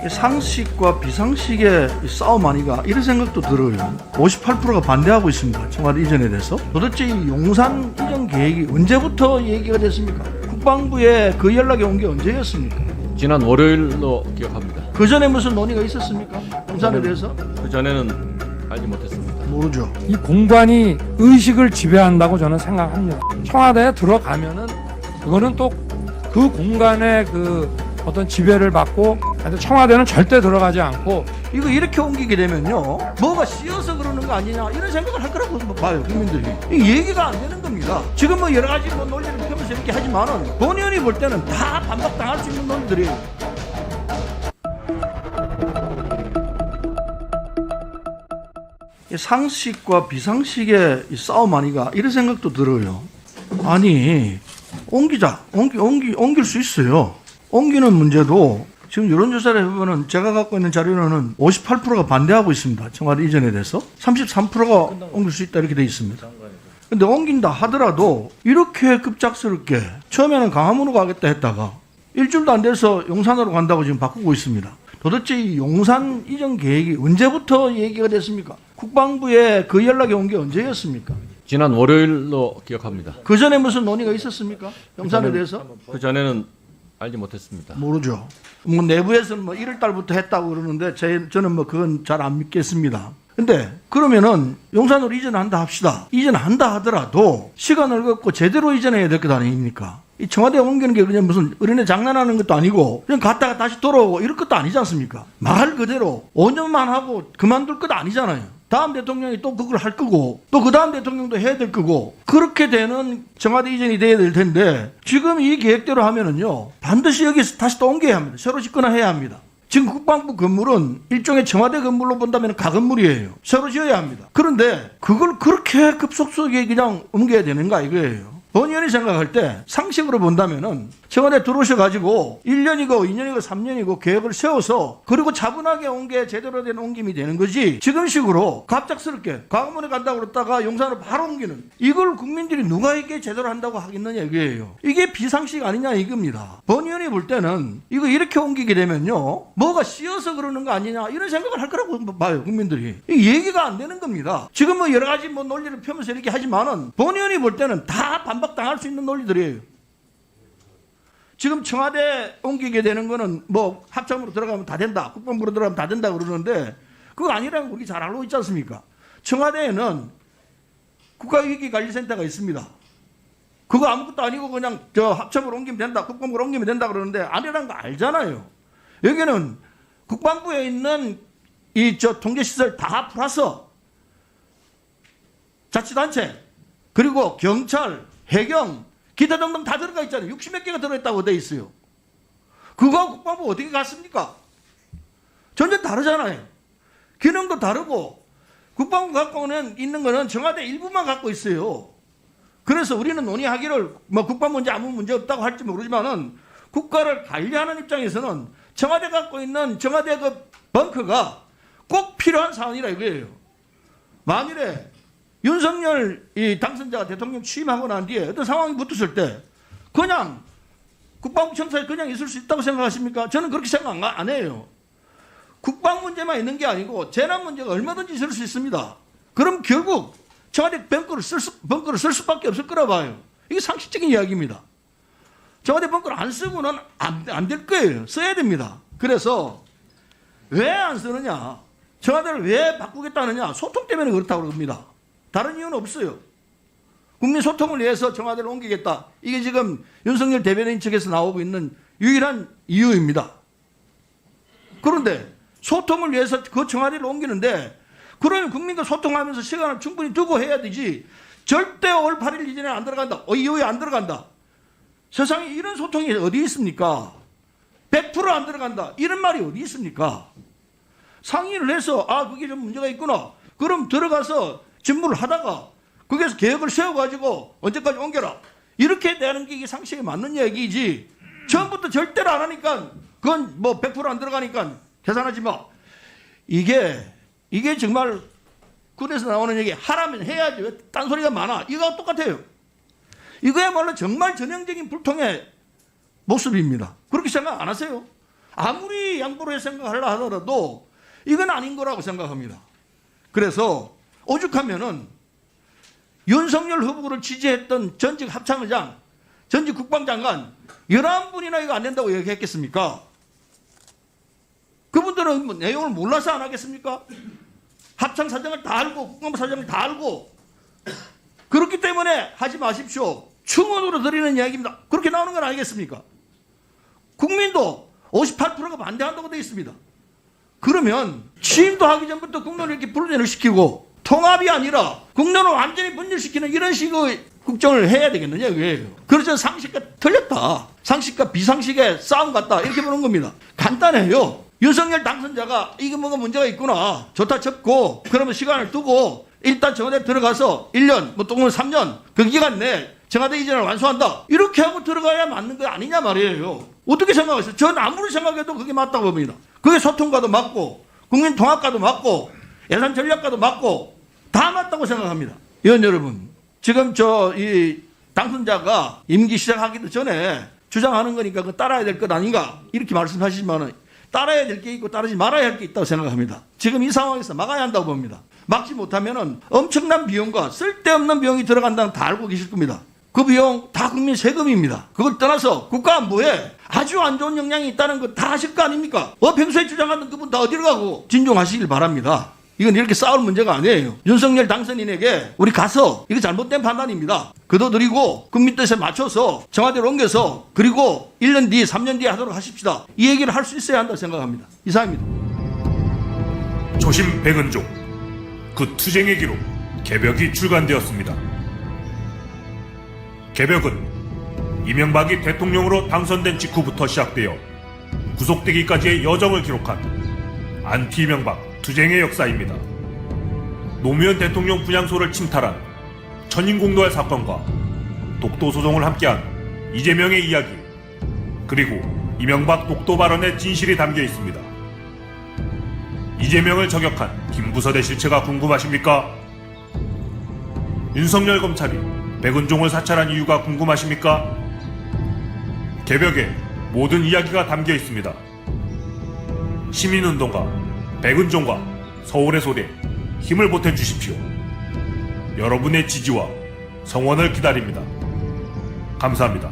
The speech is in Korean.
상식과 비상식의 싸움 아니가 이런 생각도 들어요. 58%가 반대하고 있습니다. 청와대 이전에 대해서. 도대체 이 용산 이전 계획이 언제부터 얘기가 됐습니까? 국방부에 그 연락이 온 게 언제였습니까? 지난 월요일로 기억합니다. 그 전에 무슨 논의가 있었습니까? 용산에 대해서? 그 전에는 알지 못했습니다. 모르죠. 이 공간이 의식을 지배한다고 저는 생각합니다. 청와대에 들어가면은 그거는 또 그 공간의 그 어떤 지배를 받고, 청와대는 절대 들어가지 않고. 이거 이렇게 옮기게 되면요, 뭐가 씌어서 그러는 거 아니냐 이런 생각을 할 거라고 봐요, 국민들이. 이 얘기가 안 되는 겁니다. 지금 뭐 여러 가지 뭐 논리를 펴면서 이렇게 하지만은 본의원이 볼 때는 다 반박당할 수 있는 논리들이에요. 상식과 비상식의 이 싸움 아니가 이런 생각도 들어요. 아니, 옮길 수 있어요. 옮기는 문제도 지금 여론조사를 해보면 제가 갖고 있는 자료로는 58%가 반대하고 있습니다. 청와대 이전에 대해서 33%가 옮길 수 있다 이렇게 돼 있습니다. 근데 옮긴다 하더라도 이렇게 급작스럽게 처음에는 강화문으로 가겠다 했다가 일주일도 안 돼서 용산으로 간다고 지금 바꾸고 있습니다. 도대체 이 용산 이전 계획이 언제부터 얘기가 됐습니까? 국방부에 그 연락이 온 게 언제였습니까? 지난 월요일로 기억합니다. 그 전에 무슨 논의가 있었습니까? 용산에 대해서? 그 전에는 알지 못했습니다. 모르죠. 뭐 내부에서는 뭐 1월 달부터 했다고 그러는데 저는 뭐 그건 잘 안 믿겠습니다. 근데 그러면은 용산으로 이전한다 합시다. 이전한다 하더라도 시간을 갖고 제대로 이전해야 될 것 아닙니까? 이 청와대 옮기는 게 그냥 무슨 어린애 장난하는 것도 아니고 그냥 갔다가 다시 돌아오고 이럴 것도 아니지 않습니까? 말 그대로 5년만 하고 그만둘 것도 아니잖아요. 다음 대통령이 또 그걸 할 거고 또 그 다음 대통령도 해야 될 거고 그렇게 되는 청와대 이전이 돼야 될 텐데 지금 이 계획대로 하면은요 반드시 여기서 다시 또 옮겨야 합니다. 새로 짓거나 해야 합니다. 지금 국방부 건물은 일종의 청와대 건물로 본다면 가건물이에요. 새로 지어야 합니다. 그런데 그걸 그렇게 급속하게 그냥 옮겨야 되는가 이거예요. 본의원이 생각할 때 상식으로 본다면은 청와대 들어오셔가지고 1년이고 2년이고 3년이고 계획을 세워서 그리고 차분하게 온 게 제대로 된 옮김이 되는 거지 지금 식으로 갑작스럽게 광화문에 간다고 그랬다가 용산으로 바로 옮기는 이걸 국민들이 누가 이게 제대로 한다고 하겠느냐 이거예요. 이게 비상식 아니냐 이겁니다. 본의원이 볼 때는 이거 이렇게 옮기게 되면요 뭐가 씌어서 그러는 거 아니냐 이런 생각을 할 거라고 봐요 국민들이. 이 얘기가 안 되는 겁니다. 지금 뭐 여러 가지 뭐 논리를 펴면서 이렇게 하지만은 본의원이 볼 때는 다 반박당할 수 있는 논리들이에요. 지금 청와대 옮기게 되는 거는 뭐 합참으로 들어가면 다 된다. 국방부로 들어가면 다 된다 그러는데 그거 아니라는 거 우리 잘 알고 있지 않습니까? 청와대에는 국가위기관리센터가 있습니다. 그거 아무것도 아니고 그냥 저 합참으로 옮기면 된다. 국방부로 옮기면 된다 그러는데 아니라는 거 알잖아요. 여기는 국방부에 있는 이 저 통제시설 다 플러스 자치단체 그리고 경찰, 해경 기타 등등 다 들어가 있잖아요. 60몇 개가 들어있다고 돼 있어요. 그거 국방부 어떻게 갔습니까? 전혀 다르잖아요. 기능도 다르고 국방부 갖고 있는 거는 청와대 일부만 갖고 있어요. 그래서 우리는 논의하기를 뭐 국방 문제 아무 문제 없다고 할지 모르지만은 국가를 관리하는 입장에서는 청와대 갖고 있는 청와대 그 벙커가 꼭 필요한 사안이라 이거예요. 만일에 윤석열 이 당선자가 대통령 취임하고 난 뒤에 어떤 상황이 붙었을 때 그냥 국방부 청사에 그냥 있을 수 있다고 생각하십니까? 저는 그렇게 생각 안 해요. 국방 문제만 있는 게 아니고 재난 문제가 얼마든지 있을 수 있습니다. 그럼 결국 청와대 벙커를 쓸 수밖에 없을 거라 봐요. 이게 상식적인 이야기입니다. 청와대 벙커를 안 쓰고는 안 될 거예요. 써야 됩니다. 그래서 왜 안 쓰느냐? 청와대를 왜 바꾸겠다느냐? 소통 때문에 그렇다고 합니다. 다른 이유는 없어요. 국민 소통을 위해서 청와대를 옮기겠다. 이게 지금 윤석열 대변인 측에서 나오고 있는 유일한 이유입니다. 그런데 소통을 위해서 그 청와대를 옮기는데 그러면 국민과 소통하면서 시간을 충분히 두고 해야 되지 절대 올 8일 이전에 안 들어간다. 이후에 안 들어간다. 세상에 이런 소통이 어디 있습니까? 100% 안 들어간다. 이런 말이 어디 있습니까? 상의를 해서 그게 좀 문제가 있구나. 그럼 들어가서 직무를 하다가 거기에서 계획을 세워가지고 언제까지 옮겨라. 이렇게 되는 게 이게 상식에 맞는 얘기지. 처음부터 절대로 안 하니까 그건 뭐 100% 안 들어가니까 계산하지 마. 이게 정말 군에서 나오는 얘기 하라면 해야지 왜 딴소리가 많아. 이거와 똑같아요. 이거야말로 정말 전형적인 불통의 모습입니다. 그렇게 생각 안 하세요? 아무리 양보를 생각하려 하더라도 이건 아닌 거라고 생각합니다. 그래서 오죽하면은 윤석열 후보를 지지했던 전직 합참의장, 전직 국방장관 11분이나 이거 안 된다고 얘기했겠습니까? 그분들은 뭐 내용을 몰라서 안 하겠습니까? 합참 사정을 다 알고 국방부 사정을 다 알고 그렇기 때문에 하지 마십시오. 충원으로 드리는 이야기입니다. 그렇게 나오는 건 아니겠습니까? 국민도 58%가 반대한다고 되어 있습니다. 그러면 취임도 하기 전부터 국론을 이렇게 분열을 시키고 통합이 아니라 국론을 완전히 분열시키는 이런 식의 국정을 해야 되겠느냐 이거예요. 그래서 상식과 틀렸다. 상식과 비상식의 싸움 같다. 이렇게 보는 겁니다. 간단해요. 윤석열 당선자가 이게 뭐가 문제가 있구나. 좋다 쳤고 그러면 시간을 두고 일단 청와대 들어가서 1년 뭐 또는 3년 그 기간 내에 청와대 이전을 완수한다. 이렇게 하고 들어가야 맞는 거 아니냐 말이에요. 어떻게 생각하세요? 전 아무리 생각해도 그게 맞다고 봅니다. 그게 소통과도 맞고 국민 통합과도 맞고 예산 전략과도 맞고 다 맞다고 생각합니다. 의원 여러분, 지금 이 당선자가 임기 시작하기도 전에 주장하는 거니까 그 따라야 될 것 아닌가 이렇게 말씀하시지만 따라야 될 게 있고 따르지 말아야 할 게 있다고 생각합니다. 지금 이 상황에서 막아야 한다고 봅니다. 막지 못하면은 엄청난 비용과 쓸데없는 비용이 들어간다는 다 알고 계실 겁니다. 그 비용 다 국민 세금입니다. 그걸 떠나서 국가 안보에 아주 안 좋은 영향이 있다는 거 다 아실 거 아닙니까? 평소에 주장하던 그분 다 어디로 가고 진정하시길 바랍니다. 이건 이렇게 싸울 문제가 아니에요. 윤석열 당선인에게 우리 가서 이거 잘못된 판단입니다. 거둬들이고 국민 뜻에 맞춰서 청와대로 옮겨서 그리고 1년 뒤, 3년 뒤에 하도록 하십시다. 이 얘기를 할 수 있어야 한다고 생각합니다. 이상입니다. 초심 백은종, 그 투쟁의 기록 개벽이 출간되었습니다. 개벽은 이명박이 대통령으로 당선된 직후부터 시작되어 구속되기까지의 여정을 기록한 안티 이명박 투쟁의 역사입니다. 노무현 대통령 분향소를 침탈한 천인공노할 사건과 독도 소송을 함께한 이재명의 이야기, 그리고 이명박 독도 발언의 진실이 담겨 있습니다. 이재명을 저격한 김부선의 실체가 궁금하십니까? 윤석열 검찰이 백은종을 사찰한 이유가 궁금하십니까? 개벽에 모든 이야기가 담겨 있습니다. 시민운동가 백은종과 서울의 소리에 힘을 보태주십시오. 여러분의 지지와 성원을 기다립니다. 감사합니다.